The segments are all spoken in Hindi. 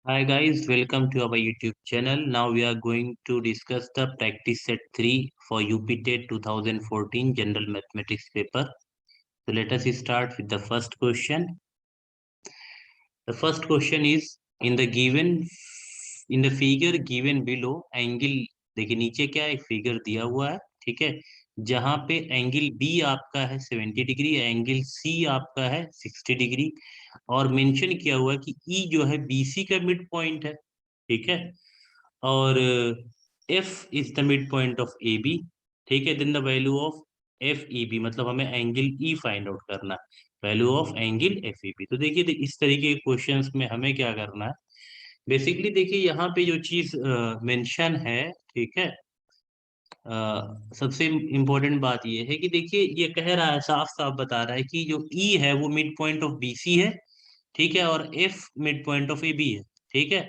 Hi guys, welcome to our YouTube channel. Now we are going to discuss the practice set 3 for UPTET 2014 General Mathematics paper. So let us start with the first question. The first question is in the figure given below angle। देखिए नीचे क्या एक फिगर दिया हुआ है, ठीक है, जहां पे एंगल बी आपका है 70 डिग्री, एंगल सी आपका है 60 डिग्री, और मेंशन किया हुआ है कि ई जो है बीसी का मिड पॉइंट है, ठीक है, और F is the mid point of A B, ठीक है। Then the value of F E B, मतलब हमें एंगल ई फाइंड आउट करना है, value of angle F E B. तो देखिए इस तरीके के क्वेश्चंस में हमें क्या करना है, बेसिकली देखिए यहाँ पे जो चीज मेंशन है, ठीक है, सबसे इम्पोर्टेंट बात ये है कि देखिए ये कह रहा है, साफ साफ बता रहा है कि जो ई है वो mid point of B C है, ठीक है, और F mid point of A B है, ठीक है।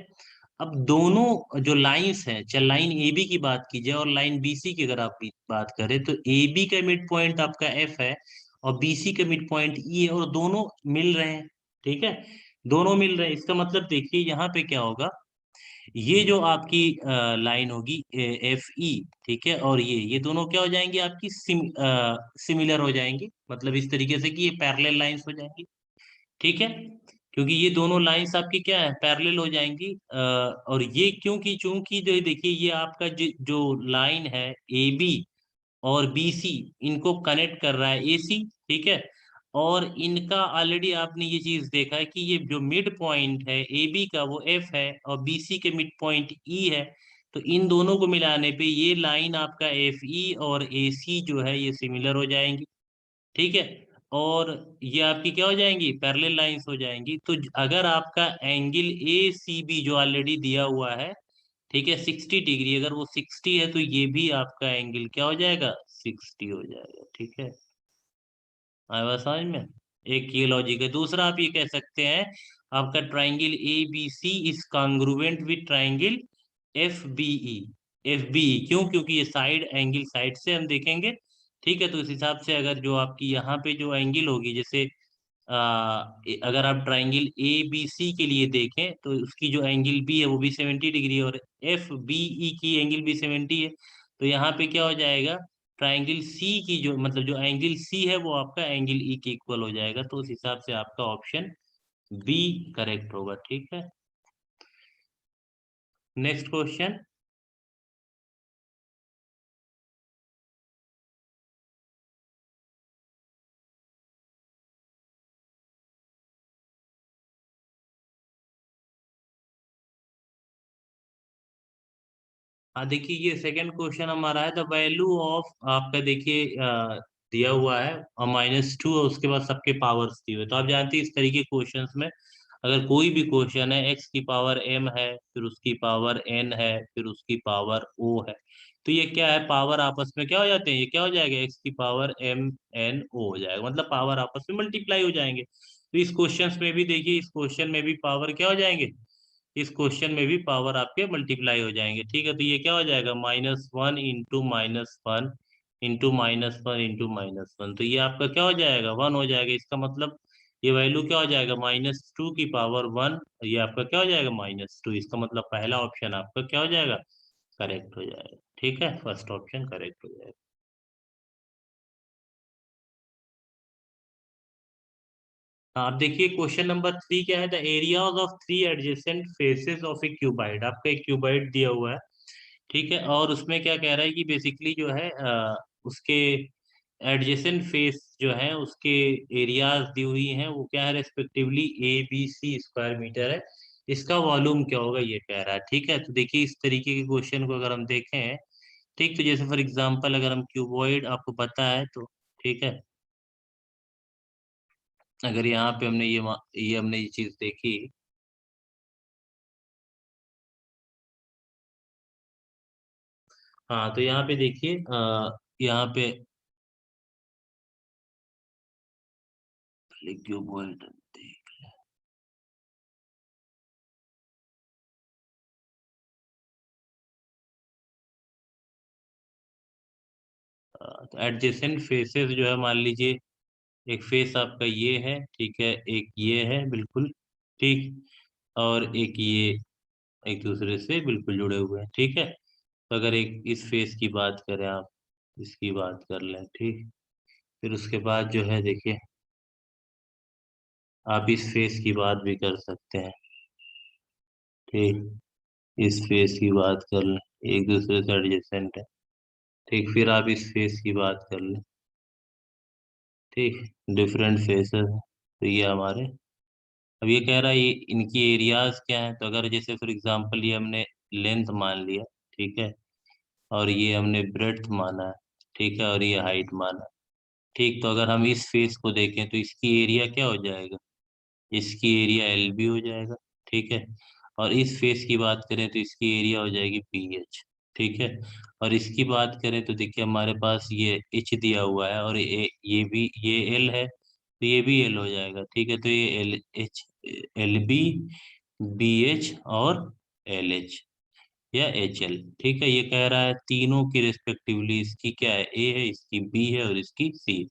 अब दोनों जो लाइंस हैं, चाहे लाइन ए बी की बात की जाए और लाइन बी सी की अगर आप बात करें, तो ए बी का मिड पॉइंट आपका एफ है और बी सी का मिड पॉइंट ई है, और दोनों मिल रहे हैं, ठीक है, दोनों मिल रहे हैं। इसका मतलब देखिए यहाँ पे क्या होगा, ये जो आपकी लाइन होगी एफ ई, ठीक है, और ये दोनों क्या हो जाएंगी आपकी सिमिलर हो जाएंगी, मतलब इस तरीके से कि ये पैरेलल लाइंस हो जाएंगी, ठीक है, क्योंकि ये दोनों लाइंस आपकी क्या है, पैरेलल हो जाएंगी। और ये क्योंकि चूंकि जो देखिए ये आपका जो लाइन है ए बी और बी सी, इनको कनेक्ट कर रहा है ए सी, ठीक है, और इनका ऑलरेडी आपने ये चीज देखा है कि ये जो मिड पॉइंट है ए बी का वो एफ है और बी सी के मिड पॉइंट ई है। तो इन दोनों को मिलाने पे ये लाइन आपका एफ ई और ए सी जो है ये सिमिलर हो जाएंगी, ठीक है, और ये आपकी क्या हो जाएंगी, पैरेलल लाइंस हो जाएंगी। तो अगर आपका एंगल ए सी बी जो ऑलरेडी दिया हुआ है, ठीक है, 60 डिग्री, अगर वो 60 है तो ये भी आपका एंगल क्या हो जाएगा, 60 हो जाएगा, ठीक है। आया बात समझ में? एक ये लॉजिक है। दूसरा आप ये कह सकते हैं, आपका triangle A B C is congruent with triangle F B E. F B E क्यों, क्योंकि ये साइड एंगल साइड से हम देखेंगे, ठीक है। तो इस हिसाब से अगर जो आपकी यहाँ पे जो एंगल होगी, जैसे अगर आप ट्राइंगल ए बी सी के लिए देखें तो उसकी जो एंगल बी है वो भी 70 डिग्री, और एफ बी ई की एंगल भी 70 है। तो यहाँ पे क्या हो जाएगा, ट्राइंगल सी की जो मतलब जो एंगल सी है वो आपका एंगल ई के इक्वल हो जाएगा। तो उस हिसाब से आपका ऑप्शन बी करेक्ट होगा, ठीक है। Next question. हाँ देखिए ये सेकंड क्वेश्चन हमारा है, द वैल्यू ऑफ आपका देखिए दिया हुआ है और -2 है, उसके बाद सबके पावर्स दिए हुए। तो आप जानते हैं इस तरीके के क्वेश्चंस में अगर कोई भी क्वेश्चन है, एक्स की पावर एम है, फिर उसकी पावर एन है, फिर उसकी पावर ओ है, तो ये क्या है, पावर आपस में क्या हो जाते हैं, ये क्या हो जाएगा, एक्स की पावर एम एन ओ हो जाएगा, मतलब पावर आपस में मल्टीप्लाई हो जाएंगे। तो इस क्वेश्चन में भी देखिए, इस क्वेश्चन में भी पावर क्या हो जाएंगे, इस क्वेश्चन में भी पावर आपके मल्टीप्लाई हो जाएंगे, ठीक है। तो ये क्या हो जाएगा, -1 इंटू -1 इंटू -1 इंटू -1, तो ये आपका क्या हो जाएगा, 1 हो जाएगा। इसका मतलब ये वैल्यू क्या हो जाएगा, -2 की पावर 1, ये आपका क्या हो जाएगा, -2। इसका मतलब पहला ऑप्शन आपका क्या हो जाएगा, करेक्ट हो जाएगा, ठीक है, फर्स्ट ऑप्शन करेक्ट हो जाएगा। हाँ, आप देखिए क्वेश्चन नंबर 3 क्या है, the areas of three adjacent faces of A cuboid. आपका एक क्यूबाइड दिया हुआ है, ठीक है, और उसमें क्या कह रहा है कि बेसिकली जो है उसके एडजेसेंट फेस जो है उसके एरियाज दी हुई हैं, वो क्या है, respectively A B C square metre है। इसका वॉल्यूम क्या होगा ये कह रहा है, ठीक है। तो देखिए इस तरीके के क्वेश्चन को अगर हम देखें, ठीक, तो जैसे फॉर एग्जांपल अगर हम क्यूबॉइड आपको पता है तो, ठीक है, अगर यहाँ पे हमने ये हमने ये चीज देखी, हाँ, तो यहाँ पे देखिए यहाँ पे क्यूबॉइड, तो एडजेसेंट फेसेस जो है, मान लीजिए एक फेस आपका ये है, ठीक है, एक ये है, बिल्कुल ठीक। और एक ये एक दूसरे से बिल्कुल जुड़े हुए हैं, ठीक है। तो अगर एक इस फेस की बात करें आप, इसकी बात कर लें, ठीक। फिर उसके बाद जो है देखिए, आप इस फेस की बात भी कर सकते हैं, ठीक। इस फेस की बात कर लें, एक दूसरे से एडजेसेंट है, ठीक। फिर आप इस फेस की बात कर लें, ठीक। डिफरेंट फेसेस हैं, तो ये हमारे, अब ये कह रहा है ये इनकी एरियाज क्या है, तो अगर जैसे फॉर एग्जांपल ये हमने लेंथ मान लिया, ठीक है, और ये हमने ब्रेड्थ माना है, ठीक है, और ये हाइट माना है, ठीक। तो अगर हम इस फेस को देखें तो इसकी एरिया क्या हो जाएगा, इसकी एरिया एल बी हो जाएगा, ठीक है। और इस फेस की बात करें तो इसकी एरिया हो जाएगी पी एच, ठीक है। और इसकी बात करें तो देखिए हमारे पास ये एच दिया हुआ है, और ये भी ये एल है, तो ये भी एल हो जाएगा, ठीक है। तो ये L H, L B, B H और एल एच या एच एल, ठीक है। ये कह रहा है तीनों की रिस्पेक्टिवली, इसकी क्या है, ए है, इसकी बी है और इसकी सी।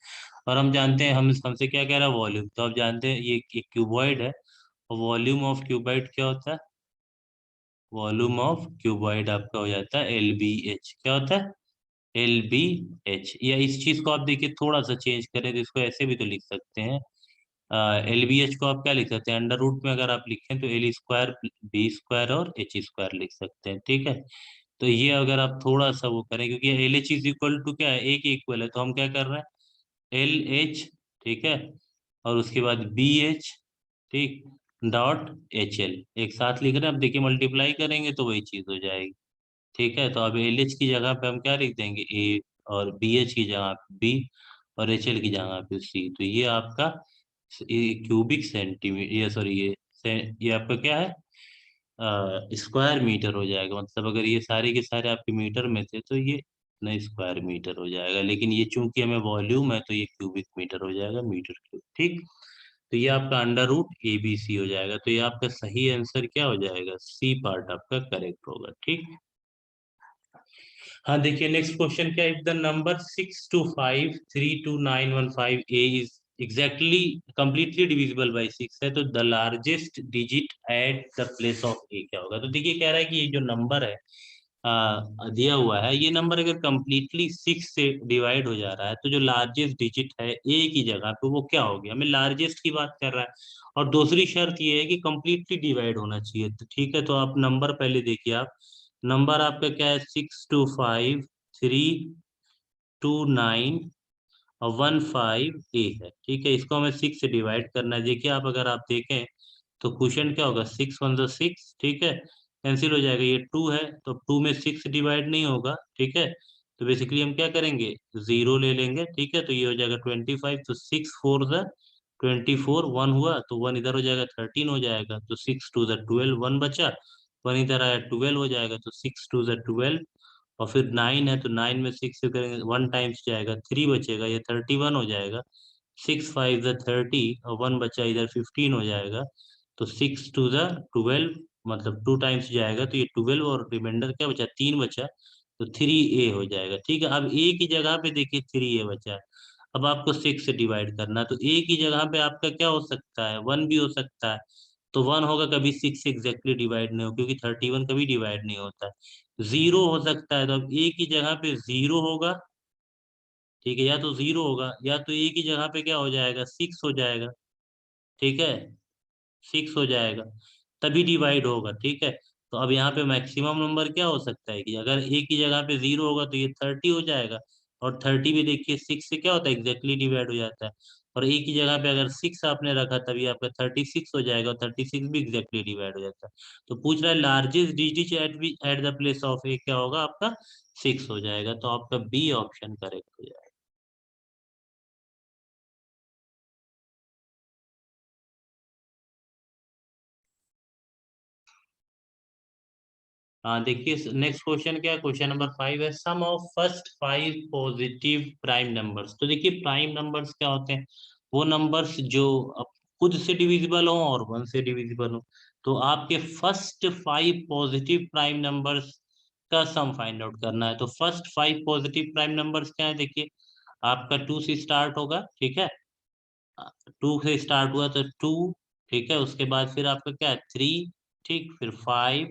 और हम जानते हैं, हम हमसे क्या कह रहा है, वॉल्यूम, तो आप जानते हैं ये क्यूबॉइड है, और वॉल्यूम ऑफ क्यूबॉइड क्या होता है, वॉल्यूम ऑफ क्यूबॉइड आपका हो जाता है एल बी एच, क्या होता है, एल बी एच। या इस चीज को आप देखिए थोड़ा सा चेंज करें तो इसको ऐसे भी तो लिख सकते हैं, एल बी एच को आप क्या लिख सकते हैं, अंडर रूट में अगर आप लिखें तो एल स्क्वायर बी स्क्वायर और एच स्क्वायर लिख सकते हैं, ठीक है। तो ये अगर आप थोड़ा सा वो करें, क्योंकि L H is equal to क्या है, एक इक्वल है, तो हम क्या कर रहे हैं, एल एच, ठीक है, और उसके बाद बी एच, ठीक, डॉट एच एल एक साथ लिख रहे हैं। अब देखिए मल्टीप्लाई करेंगे तो वही चीज हो जाएगी, ठीक है। तो अब एल एच की जगह पे हम क्या लिख देंगे, ए, और बी एच की जगह पे बी, और एच एल की जगह पे सी। तो ये आपका क्यूबिक सेंटीमीटर, ये सॉरी ये आपका क्या है, स्क्वायर मीटर हो जाएगा। मतलब अगर ये सारे के सारे आपके मीटर में थे तो ये ना स्क्वायर मीटर हो जाएगा, लेकिन ये चूंकि हमें वॉल्यूम है तो ये क्यूबिक मीटर हो जाएगा, मीटर क्यूब, ठीक। तो ये आपका under root A B C हो जाएगा। तो ये आपका सही आंसर क्या हो जाएगा, सी पार्ट आपका करेक्ट होगा, ठीक। हाँ देखिए नेक्स्ट क्वेश्चन क्या, if the number 6253291 A is exactly completely divisible by 6 है, तो the largest digit at the place of A क्या होगा। तो देखिए कह रहा है कि ये जो नंबर है दिया हुआ है, ये नंबर अगर कंप्लीटली 6 से डिवाइड हो जा रहा है तो जो लार्जेस्ट डिजिट है ए की जगह पे वो क्या होगी, हमें लार्जेस्ट की बात कर रहा है। और दूसरी शर्त ये है कि कंप्लीटली डिवाइड होना चाहिए, तो ठीक है। तो आप नंबर पहले देखिए, आप नंबर आपका क्या है, 6253291 और 15 ए है, ठीक है। इसको हमें 6 से डिवाइड करना है। देखिए आप अगर आप देखें तो क्वेश्चन क्या होगा, 6 1 6, ठीक है, कैंसिल हो जाएगा, ये 2 है तो 2 में 6 डिवाइड नहीं होगा, ठीक है। तो बेसिकली हम क्या करेंगे, जीरो ले लेंगे, ठीक है। तो ये हो जाएगा 25, तो 6 4 द 24, 1 हुआ तो 1 इधर हो जाएगा, 13 हो जाएगा, तो 6 2 द 12, 1 बचा, 1 इधर आया, 12 हो जाएगा, तो 6 2 द 12। और फिर 9 है तो 9 में 6 से करेंगे, 1 टाइम्स जाएगा, 3 बचेगा, ये 31 हो जाएगा। 6 5 द 30 और 1 बचा इधर, 15 हो जाएगा। तो 6 2 द 12, मतलब 2 टाइम्स जाएगा, तो ये 12, और रिमाइंडर क्या बचा, 3 बचा, तो 3 ए हो जाएगा, ठीक है। अब ए की जगह पे देखिए 3 ए बचा है। अब आपको 6 से डिवाइड करना है, तो ए की जगह पे आपका क्या हो सकता है, 1 भी हो सकता है। तो 1 होगा, कभी 6 से एग्जैक्टली डिवाइड नहीं हो, क्योंकि 31 कभी डिवाइड नहीं होता है। 0 हो सकता है, तो अब ए की जगह पे 0 होगा, ठीक है, या तो 0 होगा, या तो ए की जगह पे क्या हो जाएगा, 6 हो जाएगा, ठीक है, 6 हो जाएगा, तभी डिवाइड होगा, ठीक है। तो अब यहाँ पे मैक्सिमम नंबर क्या हो सकता है कि अगर ए की जगह पे 0 होगा तो ये 30 हो जाएगा, और 30 भी देखिए 6 से क्या होता है, एग्जैक्टली डिवाइड हो जाता है। और ए की जगह पे अगर 6 आपने रखा तभी आपका 36 हो जाएगा, और 36 भी एग्जैक्टली डिवाइड हो जाता है। तो पूछ रहा है largest digit at the place of A क्या होगा आपका, 6 हो जाएगा, तो आपका बी ऑप्शन करेक्ट हो जाएगा। हाँ देखिए नेक्स्ट क्वेश्चन क्या है, क्वेश्चन नंबर 5 है, sum of first 5 positive prime numbers. तो देखिए प्राइम नंबर्स क्या होते हैं, वो नंबर्स जो अब खुद से डिविजिबल हो और 1 से डिविजिबल हो। तो आपके फर्स्ट 5 पॉजिटिव प्राइम नंबर्स का सम फाइंड आउट करना है। तो फर्स्ट 5 पॉजिटिव प्राइम नंबर्स क्या है, देखिए आपका 2 से स्टार्ट होगा, ठीक है, 2 से स्टार्ट हुआ तो 2, ठीक है। उसके बाद फिर आपका क्या है 3, ठीक, फिर 5,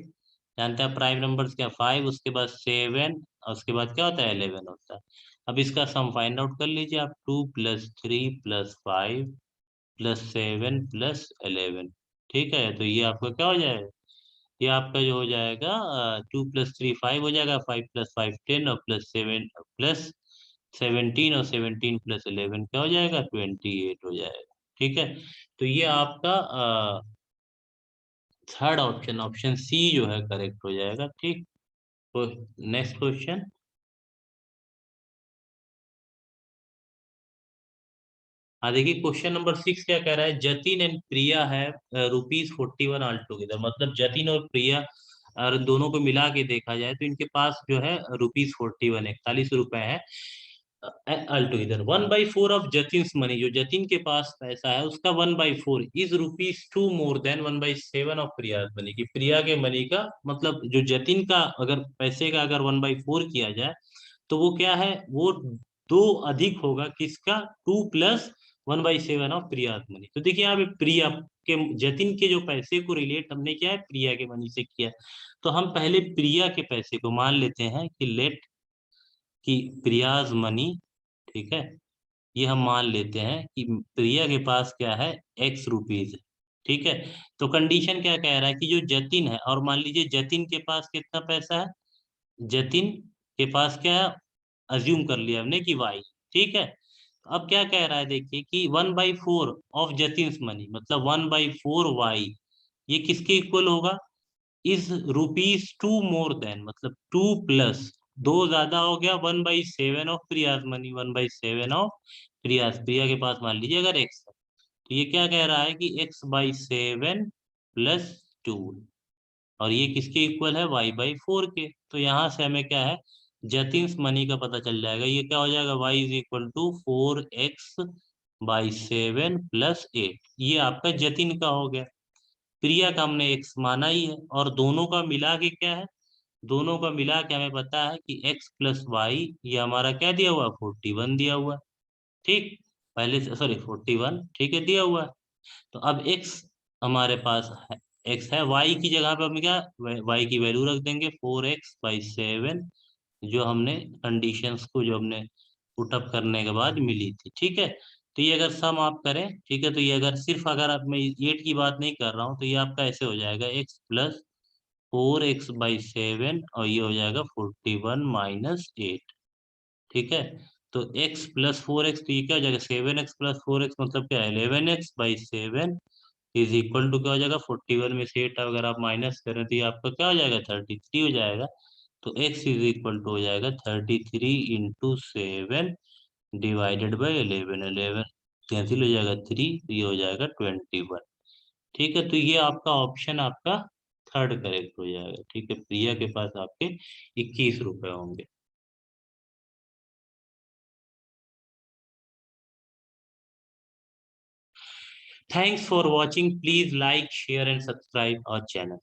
जानते हैं प्राइम नंबर्स क्या, 5, उसके बाद 7, और उसके बाद क्या होता है 11 होता है। अब इसका सम फाइंड आउट कर लीजिए आप, 2 + 3 + 5 + 7 + 11, ठीक है। तो ये आपका क्या हो जाएगा, ये आपका जो हो जाएगा 2 + 3 5 हो जाएगा, 5 + 5 10, और +17 और 17 + 11 क्या हो जाएगा 28 हो जाएगा, ठीक है। तो ये आपका थर्ड ऑप्शन, ऑप्शन सी जो है करेक्ट हो जाएगा, ठीक। तो नेक्स्ट क्वेश्चन। हाँ देखिए, क्वेश्चन नंबर 6 क्या कह रहा है, जतिन एंड प्रिया है ₹41 ऑल टुगेदर, मतलब जतिन और प्रिया और दोनों को मिला के देखा जाए तो इनके पास जो है ₹41 41 रुपए है all together. 1/4 of Jatin money, जो जतिन के पास पैसा है उसका 1/4 is ₹2 more than 1/7 of Priya money, की प्रिया के मनी का मतलब जो जतिन का अगर पैसे का अगर 1/4 किया जाए तो वो क्या है, वो दो अधिक होगा किसका, 2 + 1/7 ऑफ प्रिया मनी। तो देखिए यहाँ पे प्रिया के जतिन के जो पैसे को रिलेट हमने क्या है प्रिया के मनी से किया। तो हम पहले प्रिया के पैसे को मान लेते हैं कि लेट की प्रियाज मनी, ठीक है, ये हम मान लेते हैं कि प्रिया के पास क्या है X रुपीज, ठीक है। तो कंडीशन क्या कह रहा है कि जो जतिन है, और मान लीजिए जतिन के पास कितना पैसा है, जतिन के पास क्या है, अज्यूम कर लिया हमने कि वाई, ठीक है। अब क्या कह रहा है देखिए कि 1/4 ऑफ जतिन्स मनी, मतलब 1/4 वाई, ये किसके इक्वल होगा, इज ₹2 मोर देन, मतलब 2 दो ज्यादा हो गया 1/7 of Priya's money, 1/7 of Priya's, Priya के पास मान लीजिए अगर एक्स है, तो ये क्या कह रहा है कि X/7 + 2, और ये किसके इक्वल है Y/4 के। तो यहाँ से हमें क्या है जतिन्स मनी का पता चल जाएगा, ये क्या हो जाएगा Y = 4x/7 + 8, ये आपका जतिन का हो गया। प्रिया का हमने एक्स माना ही है, और दोनों का मिला के क्या है, दोनों का मिला के हमें पता है कि x + y, ये हमारा क्या दिया हुआ है 41 दिया हुआ है, ठीक, पहले से सॉरी 41, ठीक है, दिया हुआ है। तो अब x हमारे पास है, x है, y की जगह पे हम क्या y की वैल्यू रख देंगे 4x/7, जो हमने कंडीशंस को जो हमने पुटअप करने के बाद मिली थी, ठीक है। तो ये अगर सम आप करें, ठीक है, तो ये अगर सिर्फ अगर आप मैं 8 की बात नहीं कर रहा हूँ तो ये आपका ऐसे हो जाएगा X + 4x/7, और ये हो जाएगा 41 - 8, ठीक है। तो x + 4x, तो ये क्या हो जाएगा 7x + 4x, मतलब क्या है 11x/7 इज इक्वल टू क्या हो जाएगा 41 में से 8 अगर आप माइनस करें तो ये आपका क्या हो जाएगा 33 हो जाएगा। तो x इज इक्वल टू हो जाएगा 33 × 7 डिवाइडेड बाई 11, 11 कैंसिल हो जाएगा 3, तो ये हो जाएगा 21, ठीक है। तो ये आपका ऑप्शन आपका थर्ड करेक्ट हो जाएगा, ठीक है, प्रिया के पास आपके 21 रुपए होंगे। Thanks for watching, please like share and subscribe our channel.